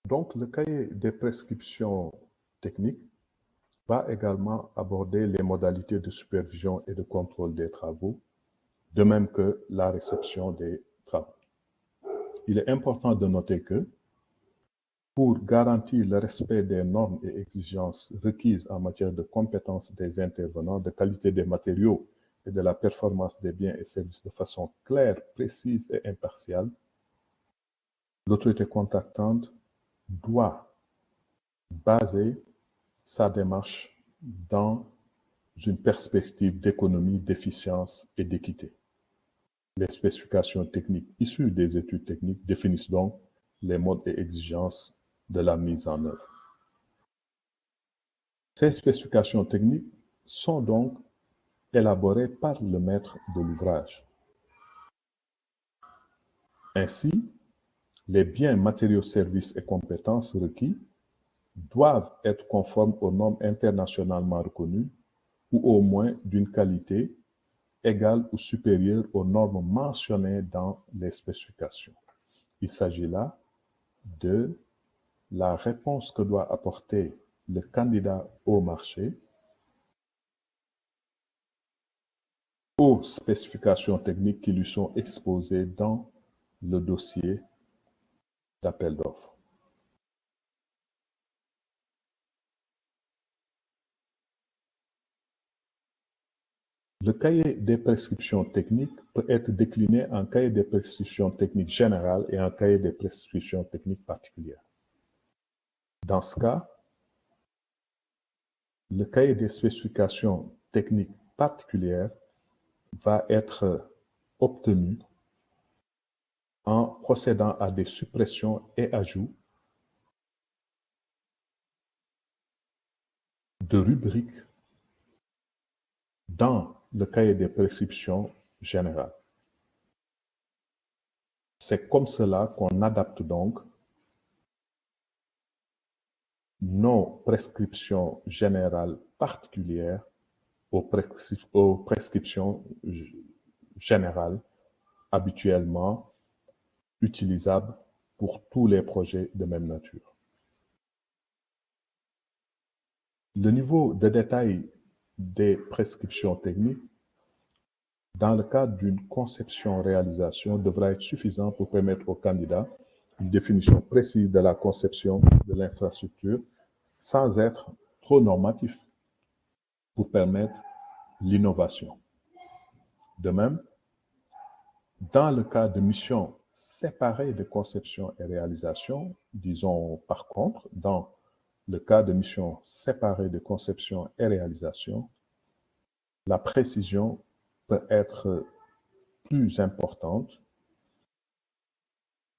Donc, le cahier des prescriptions techniques va également aborder les modalités de supervision et de contrôle des travaux, de même que la réception des travaux. Il est important de noter que pour garantir le respect des normes et exigences requises en matière de compétences des intervenants, de qualité des matériaux et de la performance des biens et services de façon claire, précise et impartiale, l'autorité contractante doit baser sa démarche dans une perspective d'économie, d'efficience et d'équité. Les spécifications techniques issues des études techniques définissent donc les modes et exigences de la mise en œuvre. Ces spécifications techniques sont donc élaborées par le maître de l'ouvrage. Ainsi, les biens, matériaux, services et compétences requis doivent être conformes aux normes internationalement reconnues ou au moins d'une qualité égale ou supérieure aux normes mentionnées dans les spécifications. Il s'agit là de la réponse que doit apporter le candidat au marché aux spécifications techniques qui lui sont exposées dans le dossier d'appel d'offres. Le cahier des prescriptions techniques peut être décliné en cahier des prescriptions techniques générales et en cahier des prescriptions techniques particulières. Dans ce cas, le cahier des spécifications techniques particulières va être obtenu en procédant à des suppressions et ajouts de rubriques dans le cahier des prescriptions générales. C'est comme cela qu'on adapte donc nos prescriptions générales particulières aux prescriptions générales habituellement utilisables pour tous les projets de même nature. Le niveau de détail des prescriptions techniques dans le cadre d'une conception-réalisation devra être suffisant pour permettre au candidat une définition précise de la conception de l'infrastructure sans être trop normatif pour permettre l'innovation. De même, dans le cas de missions séparées de conception et réalisation, disons par contre, dans le cas de missions séparées de conception et réalisation, la précision peut être plus importante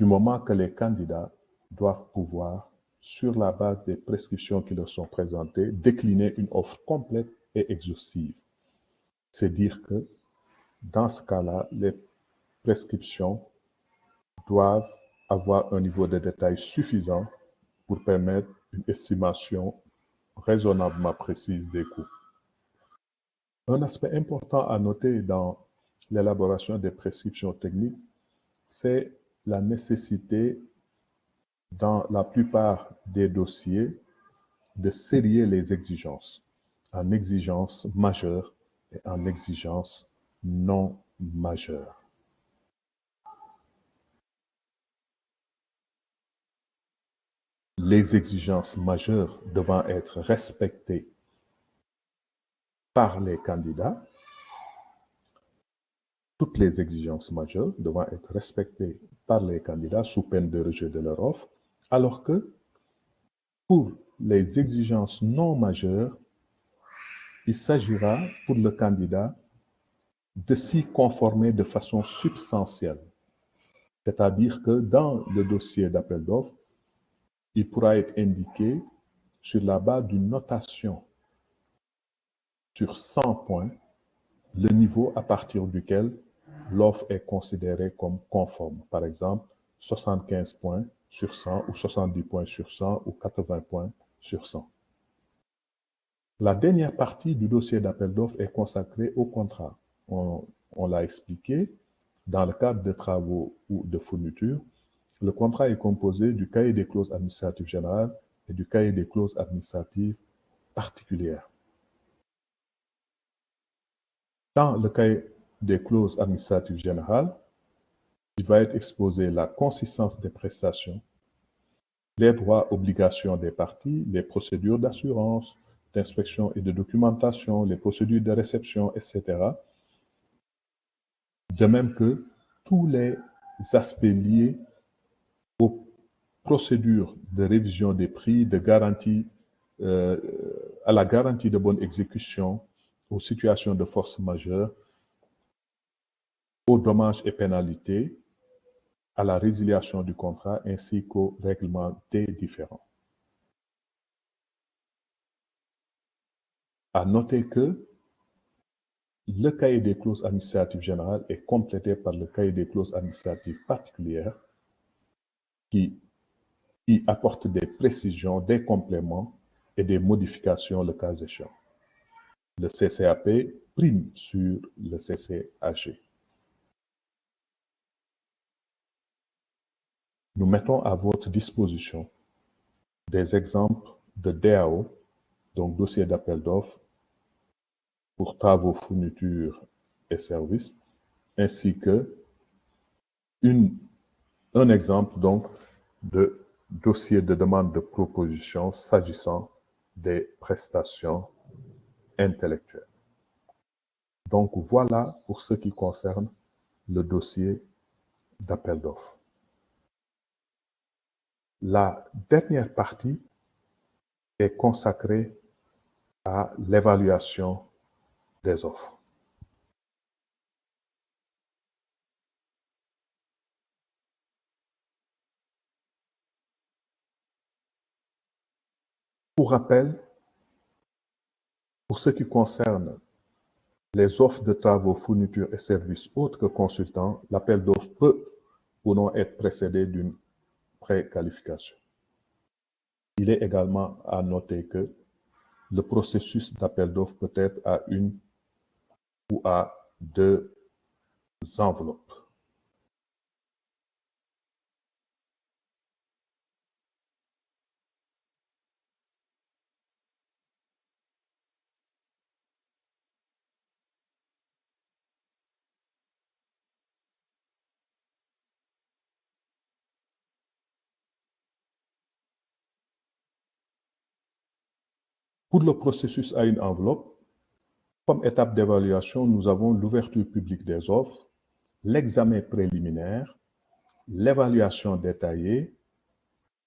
du moment que les candidats doivent pouvoir, sur la base des prescriptions qui leur sont présentées, décliner une offre complète et exhaustive. C'est dire que, dans ce cas-là, les prescriptions doivent avoir un niveau de détail suffisant pour permettre une estimation raisonnablement précise des coûts. Un aspect important à noter dans l'élaboration des prescriptions techniques, c'est la nécessité, dans la plupart des dossiers, de sérier les exigences en exigences majeures et en exigences non majeures. Les exigences majeures devant être respectées par les candidats, toutes les exigences majeures devant être respectées par les candidats sous peine de rejet de leur offre, alors que pour les exigences non majeures, il s'agira pour le candidat de s'y conformer de façon substantielle. C'est-à-dire que dans le dossier d'appel d'offres, il pourra être indiqué sur la base d'une notation sur 100 points, le niveau à partir duquel l'offre est considérée comme conforme. Par exemple, 75 points sur 100 ou 70 points sur 100 ou 80 points sur 100. La dernière partie du dossier d'appel d'offres est consacrée au contrat. On l'a expliqué, dans le cadre de travaux ou de fournitures, Le contrat est composé du cahier des clauses administratives générales et du cahier des clauses administratives particulières. Dans le cahier des clauses administratives générales, il va être exposé la consistance des prestations, les droits, obligations des parties, les procédures d'assurance, d'inspection et de documentation, les procédures de réception, etc. De même que tous les aspects liés aux procédures de révision des prix, de garantie, à la garantie de bonne exécution, aux situations de force majeure, aux dommages et pénalités, à la résiliation du contrat ainsi qu'au règlement des différends. À noter que le cahier des clauses administratives générales est complété par le cahier des clauses administratives particulières qui y apporte des précisions, des compléments et des modifications le cas échéant. Le CCAP prime sur le CCAG. Nous mettons à votre disposition des exemples de DAO, donc dossier d'appel d'offres pour travaux, fournitures et services, ainsi que un exemple donc de dossier de demande de proposition s'agissant des prestations intellectuelles. Donc voilà pour ce qui concerne le dossier d'appel d'offres. La dernière partie est consacrée à l'évaluation des offres. Pour rappel, pour ce qui concerne les offres de travaux, fournitures et services autres que consultants, l'appel d'offres peut ou non être précédé d'une préqualification. Il est également à noter que le processus d'appel d'offres peut être à une ou à deux enveloppes. Pour le processus à une enveloppe, comme étape d'évaluation, nous avons l'ouverture publique des offres, l'examen préliminaire, l'évaluation détaillée,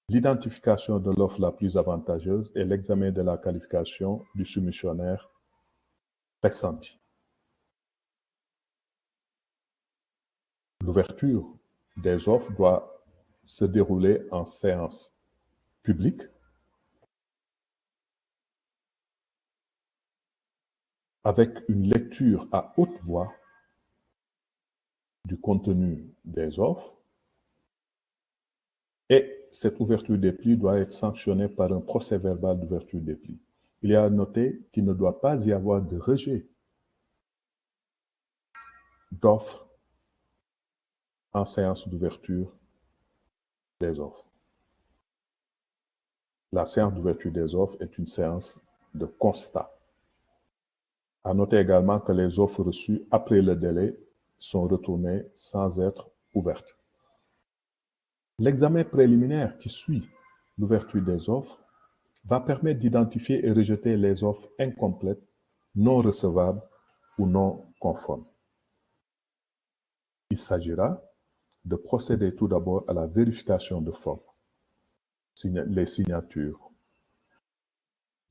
l'identification de l'offre la plus avantageuse et l'examen de la qualification du soumissionnaire pressenti. L'ouverture des offres doit se dérouler en séance publique avec une lecture à haute voix du contenu des offres, et cette ouverture des plis doit être sanctionnée par un procès-verbal d'ouverture des plis. Il est à noter qu'il ne doit pas y avoir de rejet d'offres en séance d'ouverture des offres. La séance d'ouverture des offres est une séance de constat. À noter également que les offres reçues après le délai sont retournées sans être ouvertes. L'examen préliminaire qui suit l'ouverture des offres va permettre d'identifier et rejeter les offres incomplètes, non recevables ou non conformes. Il s'agira de procéder tout d'abord à la vérification de forme, les signatures,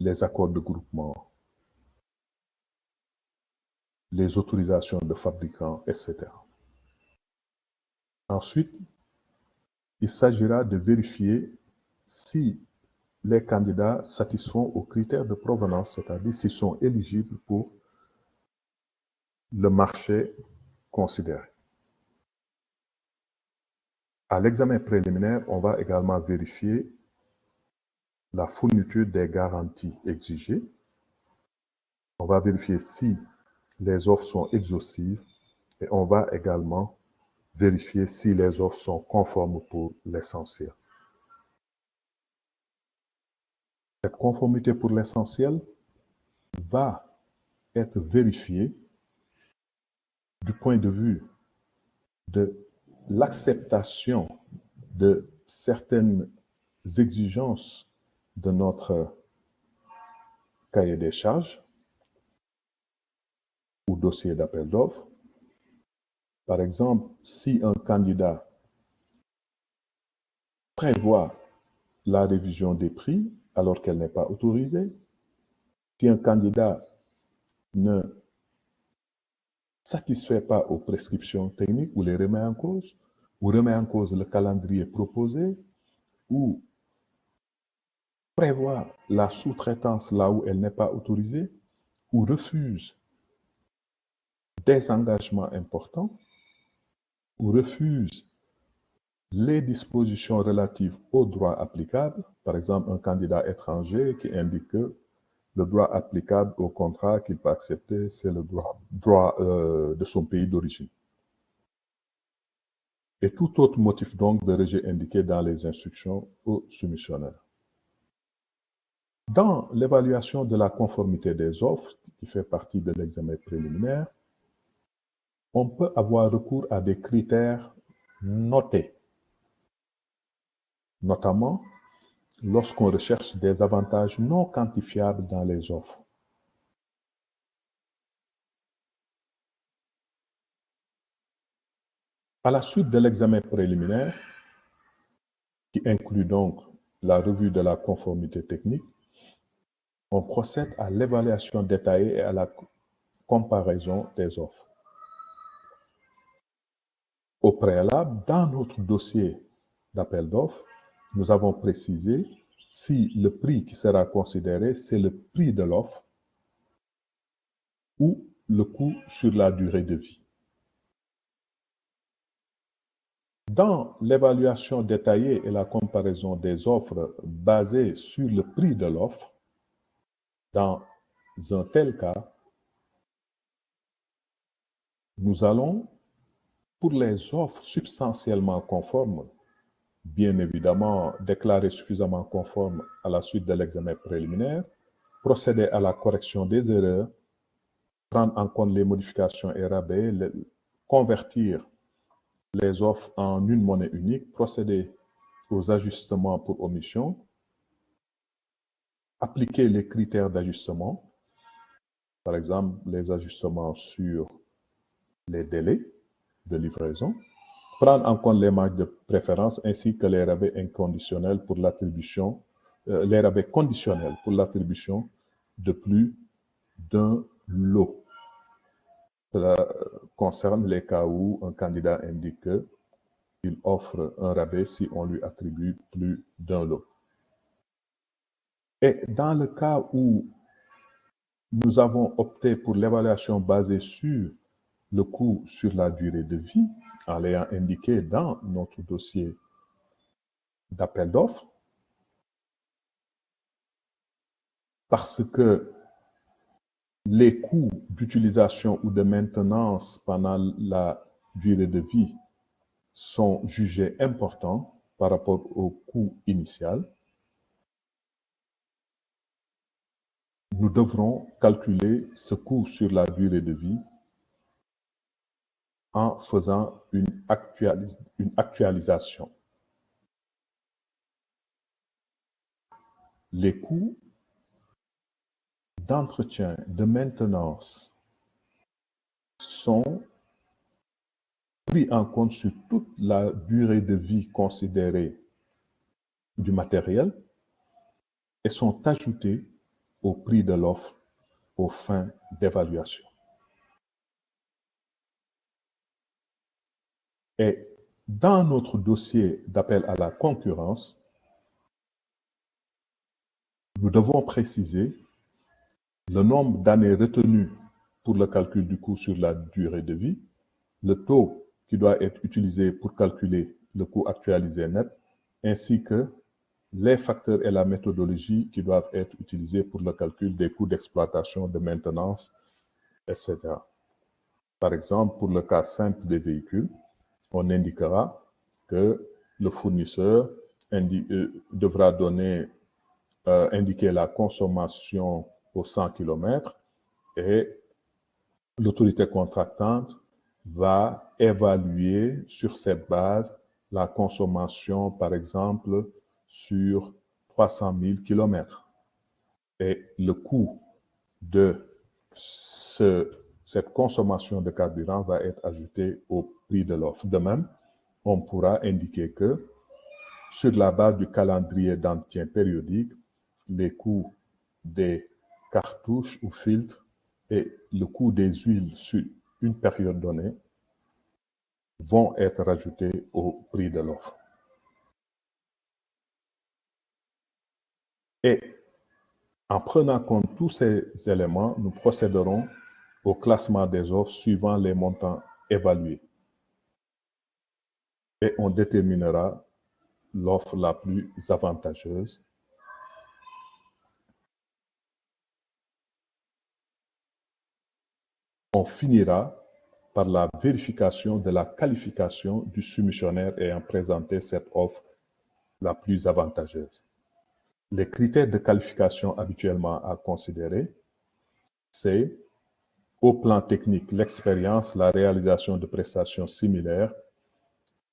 les accords de groupement, les autorisations de fabricants, etc. Ensuite, il s'agira de vérifier si les candidats satisfont aux critères de provenance, c'est-à-dire s'ils sont éligibles pour le marché considéré. À l'examen préliminaire, on va également vérifier la fourniture des garanties exigées. On va vérifier si les offres sont exhaustives et on va également vérifier si les offres sont conformes pour l'essentiel. Cette conformité pour l'essentiel va être vérifiée du point de vue de l'acceptation de certaines exigences de notre cahier des charges ou dossier d'appel d'offres. Par exemple, si un candidat prévoit la révision des prix alors qu'elle n'est pas autorisée, si un candidat ne satisfait pas aux prescriptions techniques ou les remet en cause, ou remet en cause le calendrier proposé, ou prévoit la sous-traitance là où elle n'est pas autorisée, ou refuse des engagements importants, ou refuse les dispositions relatives aux droits applicables, par exemple un candidat étranger qui indique que le droit applicable au contrat qu'il peut accepter, c'est le droit de son pays d'origine. Et tout autre motif donc de rejet indiqué dans les instructions au soumissionnaire. Dans l'évaluation de la conformité des offres, qui fait partie de l'examen préliminaire, on peut avoir recours à des critères notés, notamment lorsqu'on recherche des avantages non quantifiables dans les offres. À la suite de l'examen préliminaire, qui inclut donc la revue de la conformité technique, on procède à l'évaluation détaillée et à la comparaison des offres. Au préalable, dans notre dossier d'appel d'offres, nous avons précisé si le prix qui sera considéré, c'est le prix de l'offre ou le coût sur la durée de vie. Dans l'évaluation détaillée et la comparaison des offres basées sur le prix de l'offre, dans un tel cas, nous allons, pour les offres substantiellement conformes, bien évidemment déclarées suffisamment conformes à la suite de l'examen préliminaire, procéder à la correction des erreurs, prendre en compte les modifications et rabais, convertir les offres en une monnaie unique, procéder aux ajustements pour omission, appliquer les critères d'ajustement, par exemple les ajustements sur les délais de livraison, prendre en compte les marques de préférence ainsi que les rabais inconditionnels pour l'attribution, les rabais conditionnels pour l'attribution de plus d'un lot. Cela concerne les cas où un candidat indique qu'il offre un rabais si on lui attribue plus d'un lot. Et dans le cas où nous avons opté pour l'évaluation basée sur le coût sur la durée de vie, en l'ayant indiqué dans notre dossier d'appel d'offres, parce que les coûts d'utilisation ou de maintenance pendant la durée de vie sont jugés importants par rapport au coût initial, nous devrons calculer ce coût sur la durée de vie en faisant une actualisation. Les coûts d'entretien, de maintenance sont pris en compte sur toute la durée de vie considérée du matériel et sont ajoutés au prix de l'offre aux fins d'évaluation. Et dans notre dossier d'appel à la concurrence, nous devons préciser le nombre d'années retenues pour le calcul du coût sur la durée de vie, le taux qui doit être utilisé pour calculer le coût actualisé net, ainsi que les facteurs et la méthodologie qui doivent être utilisés pour le calcul des coûts d'exploitation, de maintenance, etc. Par exemple, pour le cas simple des véhicules, on indiquera que le fournisseur devra indiquer la consommation aux 100 km et l'autorité contractante va évaluer sur cette base la consommation, par exemple, sur 300 000 km. Et le coût de cette consommation de carburant va être ajouté au prix de l'offre. De même, on pourra indiquer que sur la base du calendrier d'entretien périodique, les coûts des cartouches ou filtres et le coût des huiles sur une période donnée vont être rajoutés au prix de l'offre. Et en prenant compte tous ces éléments, nous procéderons au classement des offres suivant les montants évalués. Et on déterminera l'offre la plus avantageuse. On finira par la vérification de la qualification du soumissionnaire ayant présenté cette offre la plus avantageuse. Les critères de qualification habituellement à considérer, c'est au plan technique, l'expérience, la réalisation de prestations similaires,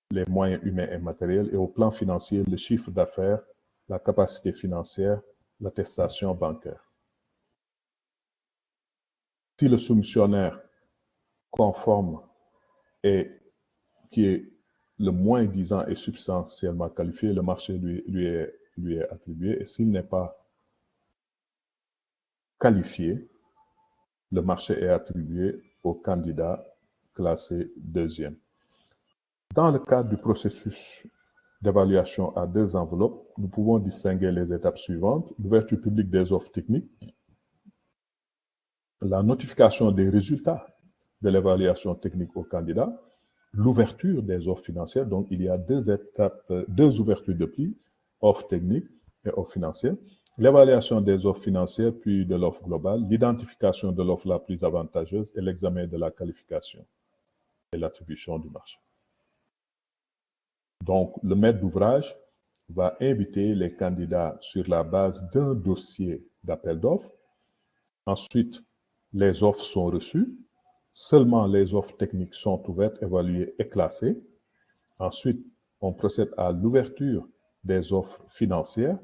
les moyens humains et matériels, et au plan financier, le chiffre d'affaires, la capacité financière, l'attestation bancaire. Si le soumissionnaire conforme et qui est le moins disant est substantiellement qualifié, le marché lui est attribué. Et s'il n'est pas qualifié, le marché est attribué au candidat classé deuxième. Dans le cadre du processus d'évaluation à 2 enveloppes, nous pouvons distinguer les étapes suivantes: l'ouverture publique des offres techniques, la notification des résultats de l'évaluation technique au candidat, l'ouverture des offres financières. Donc, il y a 2 étapes, 2 ouvertures de prix, offres techniques et offres financières. L'évaluation des offres financières, puis de l'offre globale, l'identification de l'offre la plus avantageuse et l'examen de la qualification et l'attribution du marché. Donc, le maître d'ouvrage va inviter les candidats sur la base d'un dossier d'appel d'offres. Ensuite, les offres sont reçues. Seulement les offres techniques sont ouvertes, évaluées et classées. Ensuite, on procède à l'ouverture des offres financières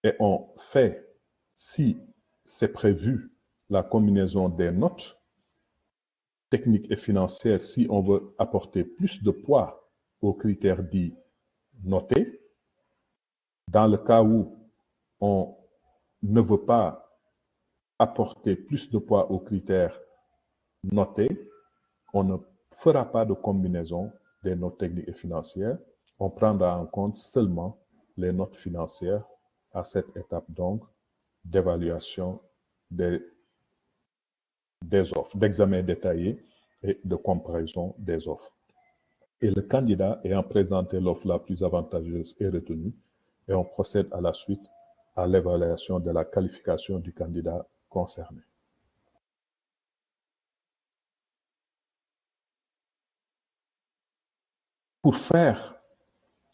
et on fait, si c'est prévu, la combinaison des notes techniques et financières si on veut apporter plus de poids aux critères dits notés. Dans le cas où on ne veut pas apporter plus de poids aux critères notés, on ne fera pas de combinaison des notes techniques et financières. On prendra en compte seulement les notes financières à cette étape donc d'évaluation des offres, d'examen détaillé et de comparaison des offres. Et le candidat ayant présenté l'offre la plus avantageuse est retenu et on procède à la suite à l'évaluation de la qualification du candidat concerné. Pour faire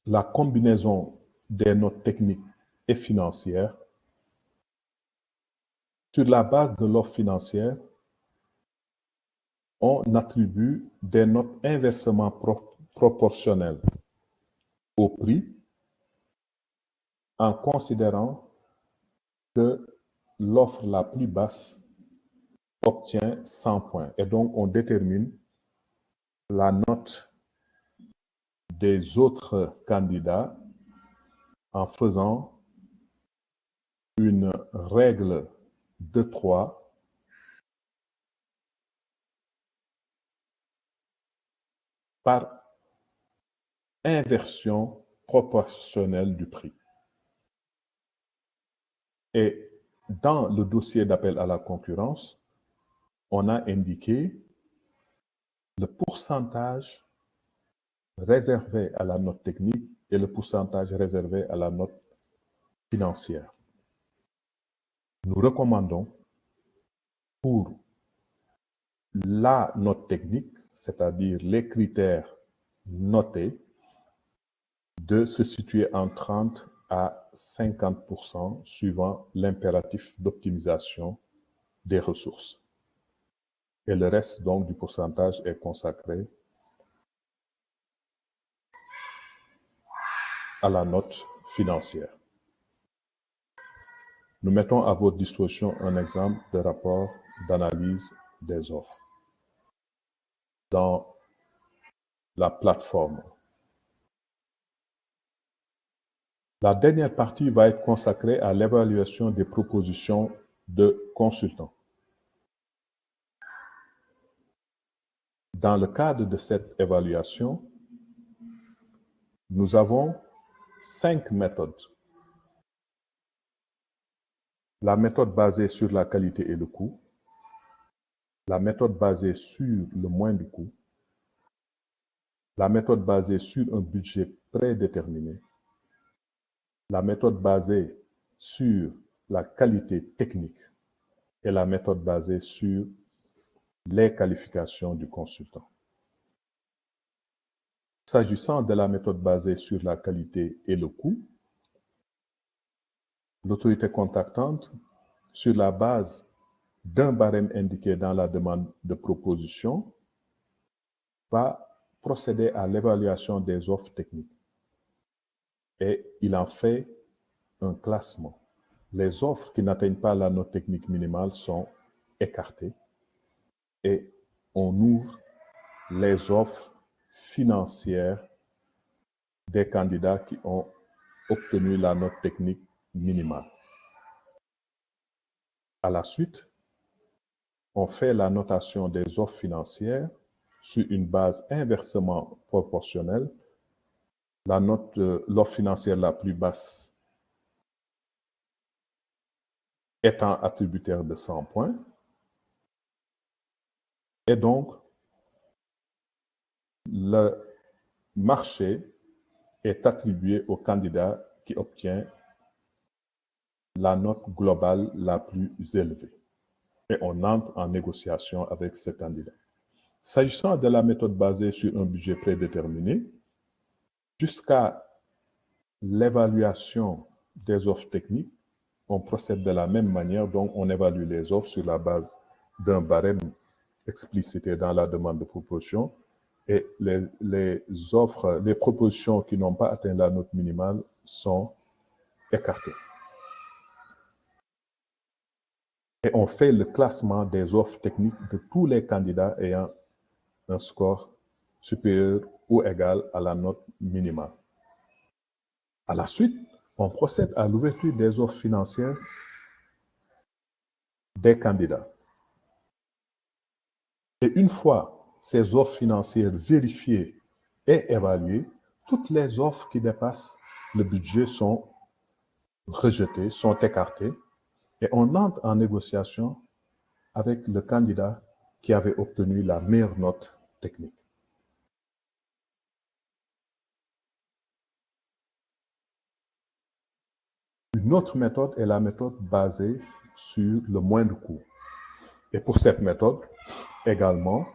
la combinaison des notes techniques et financières, sur la base de l'offre financière, on attribue des notes inversement proportionnelles au prix en considérant que l'offre la plus basse obtient 100 points. Et donc, on détermine la note des autres candidats en faisant une règle de 3 par inversion proportionnelle du prix. Et dans le dossier d'appel à la concurrence, on a indiqué le pourcentage réservé à la note technique et le pourcentage réservé à la note financière. Nous recommandons pour la note technique, c'est-à-dire les critères notée de se situer en 30 à 50% suivant l'impératif d'optimisation des ressources. Et le reste donc du pourcentage est consacré à la note financière. Nous mettons à votre disposition un exemple de rapport d'analyse des offres dans la plateforme. La dernière partie va être consacrée à l'évaluation des propositions de consultants. Dans le cadre de cette évaluation, nous avons 5 méthodes. La méthode basée sur la qualité et le coût, la méthode basée sur le moindre coût, la méthode basée sur un budget prédéterminé, la méthode basée sur la qualité technique et la méthode basée sur les qualifications du consultant. S'agissant de la méthode basée sur la qualité et le coût, l'autorité contactante, sur la base d'un barème indiqué dans la demande de proposition, va procéder à l'évaluation des offres techniques. Et il en fait un classement. Les offres qui n'atteignent pas la note technique minimale sont écartées et on ouvre les offres financières des candidats qui ont obtenu la note technique minimale. À la suite, on fait la notation des offres financières sur une base inversement proportionnelle. L'offre financière la plus basse étant attributaire de 100 points. Et donc, le marché est attribué au candidat qui obtient la note globale la plus élevée. Et on entre en négociation avec ce candidat. S'agissant de la méthode basée sur un budget prédéterminé, jusqu'à l'évaluation des offres techniques, on procède de la même manière, donc on évalue les offres sur la base d'un barème explicité dans la demande de proposition et les propositions qui n'ont pas atteint la note minimale sont écartées. Et on fait le classement des offres techniques de tous les candidats ayant un score supérieur ou égal à la note minimale. À la suite, on procède à l'ouverture des offres financières des candidats. Et une fois ces offres financières vérifiées et évaluées, toutes les offres qui dépassent le budget sont rejetées, sont écartées, et on entre en négociation avec le candidat qui avait obtenu la meilleure note technique. Une autre méthode est la méthode basée sur le moindre coût. Et pour cette méthode, également,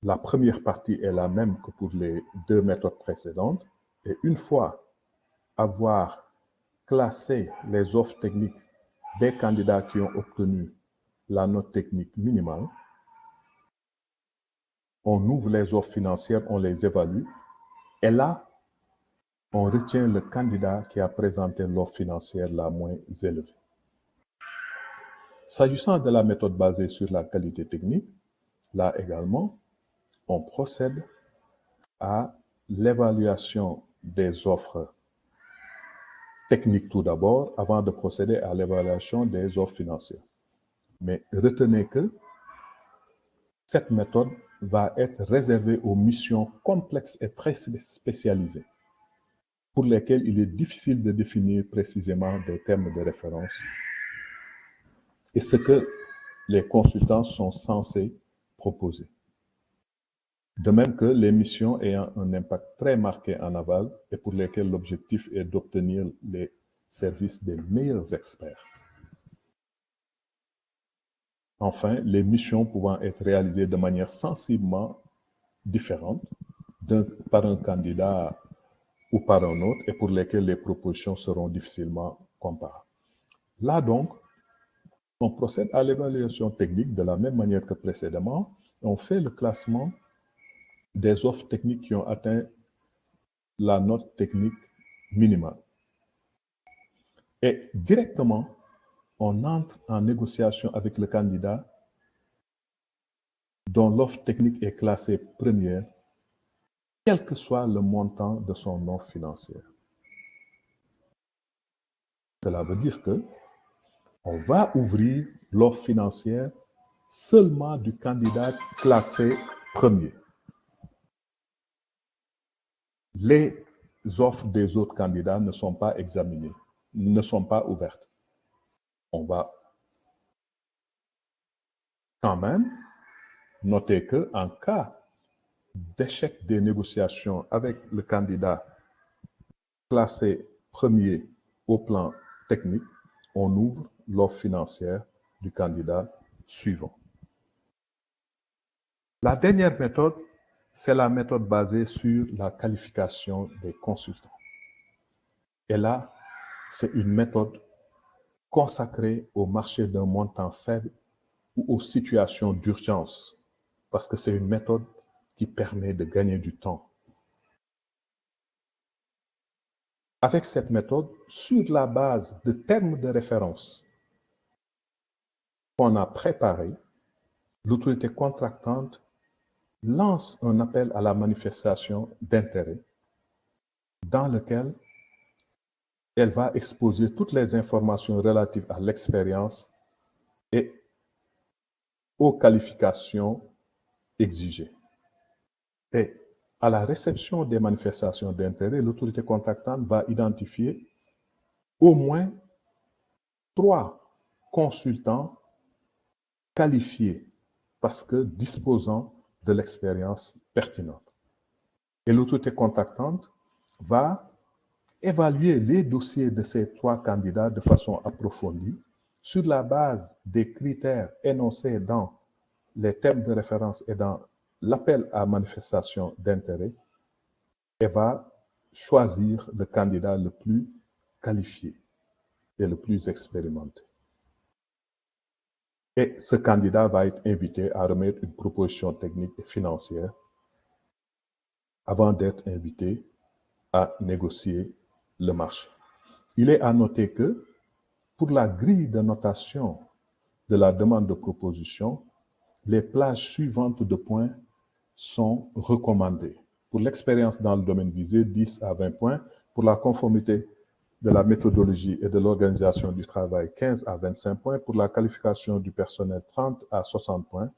la première partie est la même que pour les 2 méthodes précédentes. Et une fois avoir classé les offres techniques des candidats qui ont obtenu la note technique minimale, on ouvre les offres financières, on les évalue, et là, on retient le candidat qui a présenté l'offre financière la moins élevée. S'agissant de la méthode basée sur la qualité technique, là également, on procède à l'évaluation des offres techniques tout d'abord, avant de procéder à l'évaluation des offres financières. Mais retenez que cette méthode va être réservée aux missions complexes et très spécialisées, pour lesquelles il est difficile de définir précisément des termes de référence et ce que les consultants sont censés proposer. De même que les missions ayant un impact très marqué en aval et pour lesquelles l'objectif est d'obtenir les services des meilleurs experts. Enfin, les missions pouvant être réalisées de manière sensiblement différente par un candidat ou par un autre et pour lesquels les propositions seront difficilement comparables. Là donc, on procède à l'évaluation technique de la même manière que précédemment. On fait le classement des offres techniques qui ont atteint la note technique minimale. Et directement, on entre en négociation avec le candidat dont l'offre technique est classée première, quel que soit le montant de son offre financière. Cela veut dire que on va ouvrir l'offre financière seulement du candidat classé premier. Les offres des autres candidats ne sont pas examinées, ne sont pas ouvertes. On va quand même noter que en cas d'échec des négociations avec le candidat classé premier au plan technique, on ouvre l'offre financière du candidat suivant. La dernière méthode, c'est la méthode basée sur la qualification des consultants. Et là, c'est une méthode consacrée au marché d'un montant faible ou aux situations d'urgence, parce que c'est une méthode qui permet de gagner du temps. Avec cette méthode, sur la base de termes de référence qu'on a préparés, l'autorité contractante lance un appel à la manifestation d'intérêt dans lequel elle va exposer toutes les informations relatives à l'expérience et aux qualifications exigées. Et à la réception des manifestations d'intérêt, l'autorité contractante va identifier au moins 3 consultants qualifiés parce que disposant de l'expérience pertinente. Et l'autorité contractante va évaluer les dossiers de ces 3 candidats de façon approfondie sur la base des critères énoncés dans les termes de référence et dans l'appel à manifestation d'intérêt et va choisir le candidat le plus qualifié et le plus expérimenté. Et ce candidat va être invité à remettre une proposition technique et financière avant d'être invité à négocier le marché. Il est à noter que pour la grille de notation de la demande de proposition, les plages suivantes de points sont recommandées. Pour l'expérience dans le domaine visé, 10 à 20 points. Pour la conformité de la méthodologie et de l'organisation du travail, 15 à 25 points. Pour la qualification du personnel, 30 à 60 points.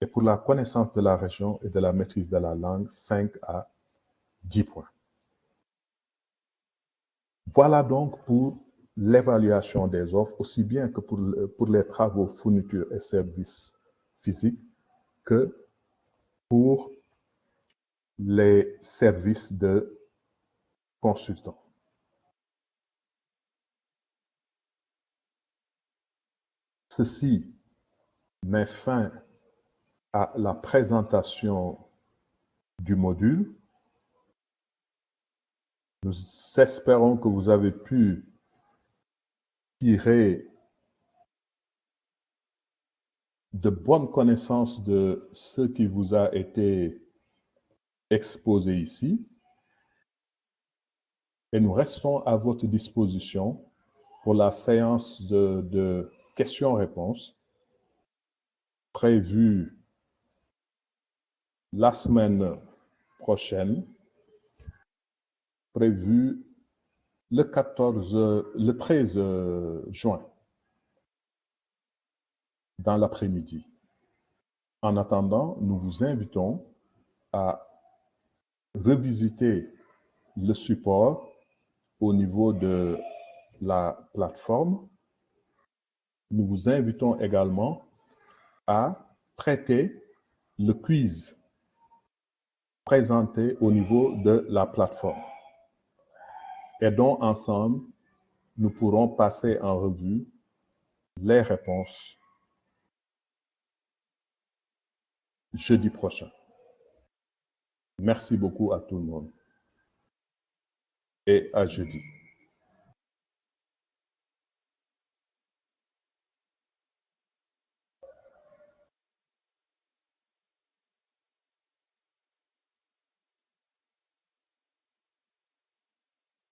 Et pour la connaissance de la région et de la maîtrise de la langue, 5 à 10 points. Voilà donc pour l'évaluation des offres, aussi bien que pour les travaux, fournitures et services physiques, que pour les services de consultants. Ceci met fin à la présentation du module. Nous espérons que vous avez pu tirer de bonnes connaissances de ce qui vous a été exposé ici. Et nous restons à votre disposition pour la séance de questions-réponses prévue la semaine prochaine, prévue le 13 juin, dans l'après-midi. En attendant, nous vous invitons à revisiter le support au niveau de la plateforme. Nous vous invitons également à traiter le quiz présenté au niveau de la plateforme et dont ensemble, nous pourrons passer en revue les réponses jeudi prochain. Merci beaucoup à tout le monde et à jeudi.